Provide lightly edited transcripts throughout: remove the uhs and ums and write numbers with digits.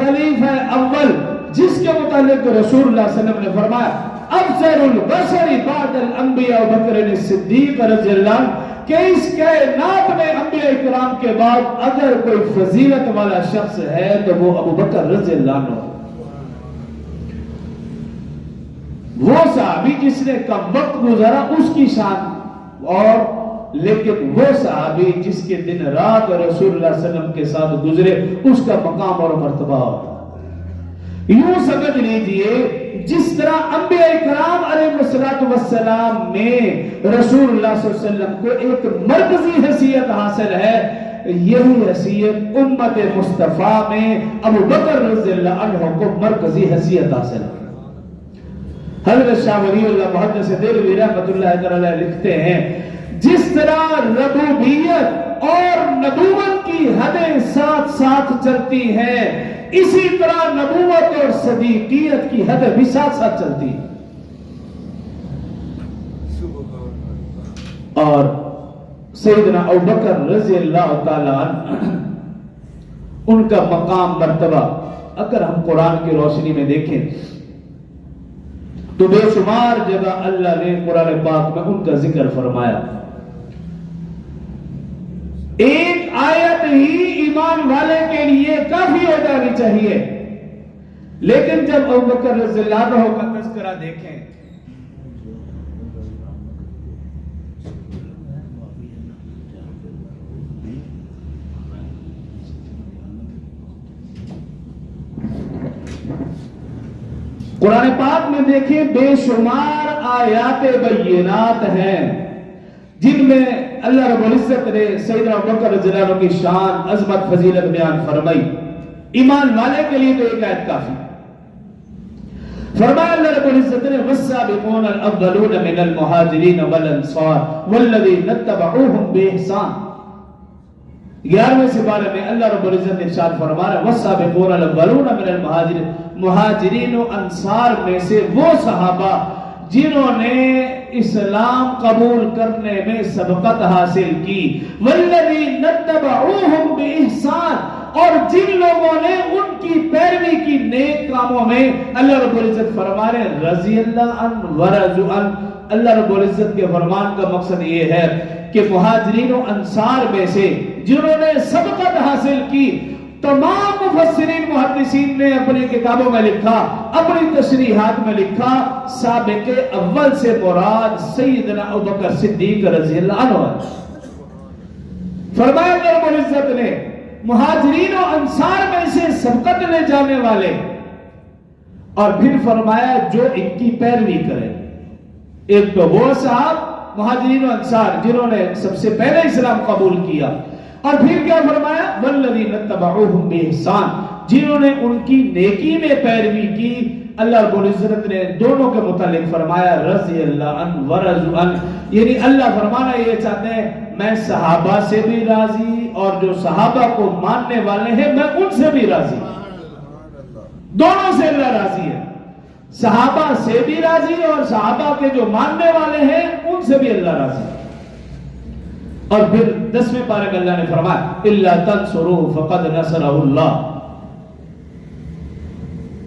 خلیفہ اول جس کے متعلق رسول اللہ صلی اللہ علیہ وسلم نے فرمایا افضل البشر بعد الانبیاء بکر صدیق رضی اللہ عنہ کہ اس کائنات میں انبیاء کرام کے بعد اگر کوئی فضیلت والا شخص ہے تو وہ ابو بکر رضی اللہ عنہ، وہ صحابی جس نے کم وقت گزارا اس کی شان، اور لیکن وہ صحابی جس کے دن رات رسول اللہ صلی اللہ علیہ وسلم کے ساتھ گزرے اس کا مقام اور مرتبہ ہوتا۔ یوں سمجھ لیجئے جس طرح انبیاء کرام علیہ السلام میں رسول اللہ صلی اللہ علیہ وسلم کو ایک مرکزی حیثیت حاصل ہے، یہی حیثیت امت مصطفیٰ میں ابو بکر رضی اللہ عنہ کو مرکزی حیثیت حاصل ہے۔ حضرت شاہ ولی اللہ محدث دہلوی رحمۃ اللہ علیہ لکھتے ہیں جس طرح ربوبیت اور نبوت کی حدیں ساتھ ساتھ چلتی ہیں، اسی طرح نبوت اور صدیقیت کی حد بھی ساتھ ساتھ چلتی ہے۔ اور سیدنا ابوبکر رضی اللہ تعالی عنہ ان کا مقام مرتبہ اگر ہم قرآن کی روشنی میں دیکھیں تو بے شمار جگہ اللہ نے قرآن پاک میں ان کا ذکر فرمایا۔ ایک آیت ہی ایمان والے کے لیے کافی ہو جانی چاہیے، لیکن جب ابوبکر رضی اللہ عنہ کا تذکرہ دیکھیں قرآن پاک میں دیکھیں بے شمار آیات بینات ہیں جن میں اللہ رب العزت نے سیدنا ابوبکر رضی اللہ عنہ کی شان، عظمت، فضیلت بیان فرمائی۔ ایمان والے کے لیے تو ایک آیت کافی۔ فرمایا اللہ رب العزت نے والسابقون الاولون من المہاجرین والانصار والذین اتبعوہم بإحسان۔ 11ویں سپارے میں اللہ رب العزت نے ارشاد فرمایا والسابقون الاولون من المہاجرین، مہاجرین و انصار میں سے وہ صحابہ جنہوں نے اسلام قبول کرنے میں سبقت حاصل کی، والذین اتبعوہم بإحسان، اور جن لوگوں نے ان کی پیروی کی نیک کاموں میں، اللہ رب العزت فرما رہے رضی اللہ عنہ ورضوا عنہ۔ اللہ رب العزت کے فرمان کا مقصد یہ ہے کہ مہاجرین و انصار میں سے جنہوں نے سبقت حاصل کی، تمام مفسرین محدثین نے اپنی کتابوں میں لکھا، اپنی تشریحات میں لکھا، سابق اول سے مراد سیدنا ابوبکر صدیق رضی اللہ عنہ۔ فرمایا اللہ رب العزت نے مہاجرین و انصار میں سے سبقت لے جانے والے، اور پھر فرمایا جو ان کی پیروی کرے۔ ایک تو وہ صاحب مہاجرین و انصار جنہوں نے سب سے پہلے اسلام قبول کیا، اور پھر کیا فرمایا والذین اتبعوہم بإحسان، جنہوں نے ان کی نیکی میں پیروی کی۔ اللہ رب العزت نے دونوں کے متعلق فرمایا رضی اللہ عنہ ورضوا عنہ، یعنی اللہ فرمانا یہ چاہتے ہیں میں صحابہ سے بھی راضی اور جو صحابہ کو ماننے والے ہیں میں ان سے بھی راضی، دونوں سے اللہ راضی ہے، صحابہ سے بھی راضی اور صحابہ کے جو ماننے والے ہیں ان سے بھی اللہ راضی ہے۔ اور پھر 10ویں پارے میں اللہ نے فرمایا الا تنصروه فقد نصره اللہ،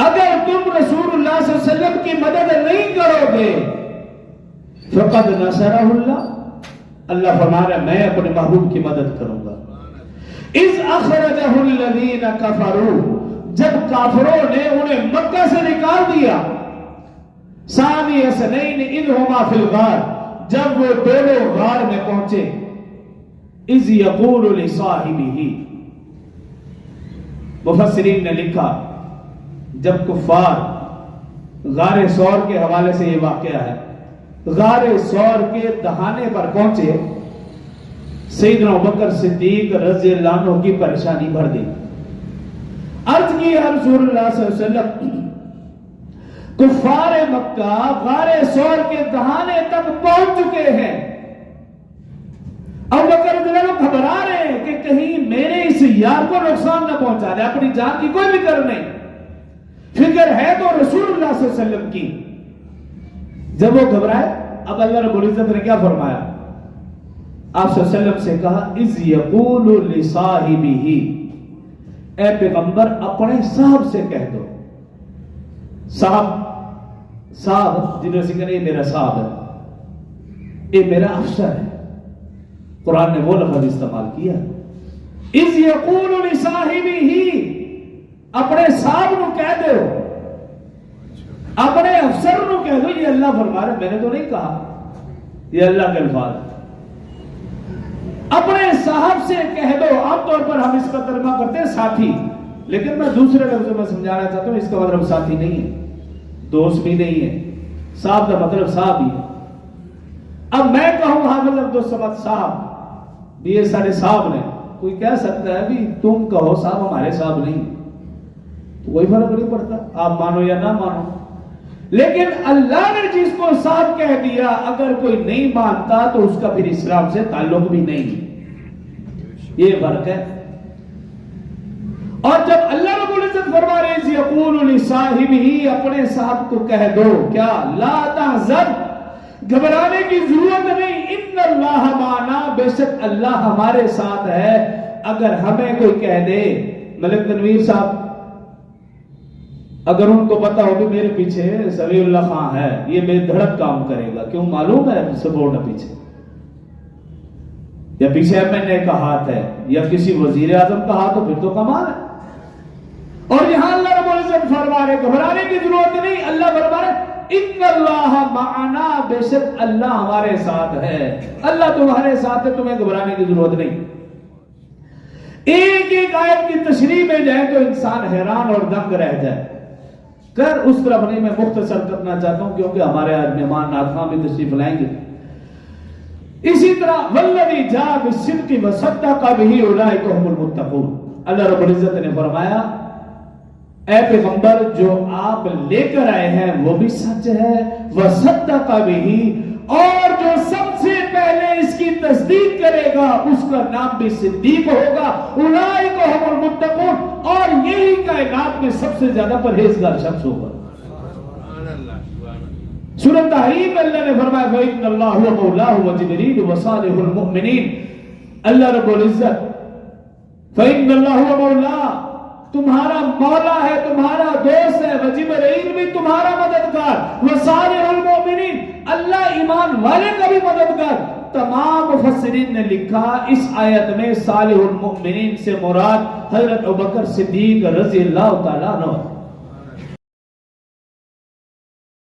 اگر تم رسول اللہ صلی اللہ علیہ وسلم کی مدد نہیں کرو گے فقد نصره اللہ، اللہ فرما رہا ہے میں اپنے محبوب کی مدد کروں گا۔ اذ اخرجه الذین کفروا، جب کافروں نے انہیں مکہ سے نکال دیا، ثانی اثنین اذ ہما فی الغار، جب وہ دونوں غار میں پہنچے، اذ یقول لصاحبہ، مفسرین نے لکھا جب کفار غار ثور کے حوالے سے یہ واقعہ ہے، غار ثور کے دہانے پر پہنچے، سیدنا ابوبکر صدیق رضی اللہ عنہ کی پریشانی بڑھ گئی۔ عرض کی رسول اللہ صلی اللہ علیہ وسلم کفار مکہ غار ثور کے دہانے تک پہنچ چکے ہیں، ابوبکر رضی اللہ عنہ گھبرا رہے ہیں کہ کہیں میرے اس یار کو نقصان نہ پہنچا دے، اپنی جان کی کوئی فکر نہیں، فکر ہے تو رسول اللہ صلی اللہ علیہ وسلم کی۔ جب وہ گھبرائے اب اللہ رب العزت نے کیا فرمایا، آپ صلی اللہ علیہ وسلم سے کہا اذ یقول لصاحبہ، اے پیغمبر اپنے صاحب سے کہہ دو. صاحب جنہوں سے کہنے یہ میرا صاحب ہے، یہ میرا افسر ہے. قرآن نے وہ لفظ استعمال کیا، اذ یقول لصاحبہ، اپنے صاحب نو کہہ دو، اپنے افسر نو کہہ دو. یہ اللہ فرما رہا ہے، میں نے تو نہیں کہا، یہ اللہ کے الفاظ. اپنے صاحب سے کہہ دو. عام طور پر ہم اس کا ترجمہ کرتے ہیں ساتھی، لیکن میں دوسرے لفظوں میں سمجھانا چاہتا ہوں. اس کا مطلب ساتھی نہیں ہے، دوست بھی نہیں ہے. صاحب کا مطلب صاحب ہی ہے. اب میں کہوں حافظ عبدالصمد صاحب، یہ سارے صاحب نے، کوئی کہہ سکتا ہے بھی تم کہو صاحب، ہمارے صاحب نہیں، تو کوئی فرق نہیں پڑتا، آپ مانو یا نہ مانو. لیکن اللہ نے جس کو صاحب کہہ دیا، اگر کوئی نہیں مانتا تو اس کا پھر اسلام سے تعلق بھی نہیں. یہ فرق ہے. اور جب اللہ رب العزت فرما رہے ہیں یقول لصاحبہ، اپنے صاحب کو کہہ دو کیا، لا تحزن، گھبرانے کی ضرورت نہیں، ان اللہ معنا، بے شک اللہ ہمارے ساتھ ہے. اگر ہمیں کوئی کہہ دے، ملک تنویر صاحب اگر ان کو پتا ہو کہ میرے پیچھے سمیع اللہ خان ہے، یہ بے دھڑک کام کرے گا، کیوں معلوم ہے سپورٹ ہے پیچھے، یا پیچھے MNA کا ہاتھ ہے یا کسی وزیر اعظم کا ہاتھ، تو پھر تو کمال ہے. اور یہاں اللہ رب العزت فرما رہے گھبرانے کی ضرورت نہیں. اللہ فرما رہے ان اللہ معنا، بے شک اللہ ہمارے ساتھ ہے. اللہ تمہارے ساتھ ہے، تمہیں گھبرانے کی ضرورت نہیں. ایک ایک آیت کی تشریح میں جائے تو انسان حیران اور دنگ رہ جائے. کر اس طرف نہیں، میں مختصر کرنا چاہتا ہوں کیونکہ ہمارے آج مہمان ناظرین بھی تشریف لائیں گے. اسی طرح والذی جاء بالصدق وصدق بہ اولئک هم المتقون، اللہ رب العزت نے فرمایا اے پیغمبر جو آپ لے کر آئے ہیں وہ بھی سچ ہے، وصدق بہ، اور جو سب سے پہلے اس کی تصدیق کرے گا اس کا نام بھی صدیق ہوگا. اولئک هم المتقون، اور یہی کائنات میں سب سے زیادہ پرہیزگار شخص ہوگا. سورۃ تحریم میں اللہ نے فرمایا فإن اللہ هو مولاه وجبریل وصالح المؤمنین. اللہ رب العزت فإن اللہ هو مولا، تمہارا مولا ہے، تمہارا دوست ہے، وجبریل بھی تمہارا مددگار، وصالح المؤمنین، اللہ ایمان والے کا بھی مددگار. تمام مفسرین نے لکھا اس آیت میں صالح المؤمنین سے مراد حضرت ابوبکر صدیق رضی اللہ تعالیٰ عنہ.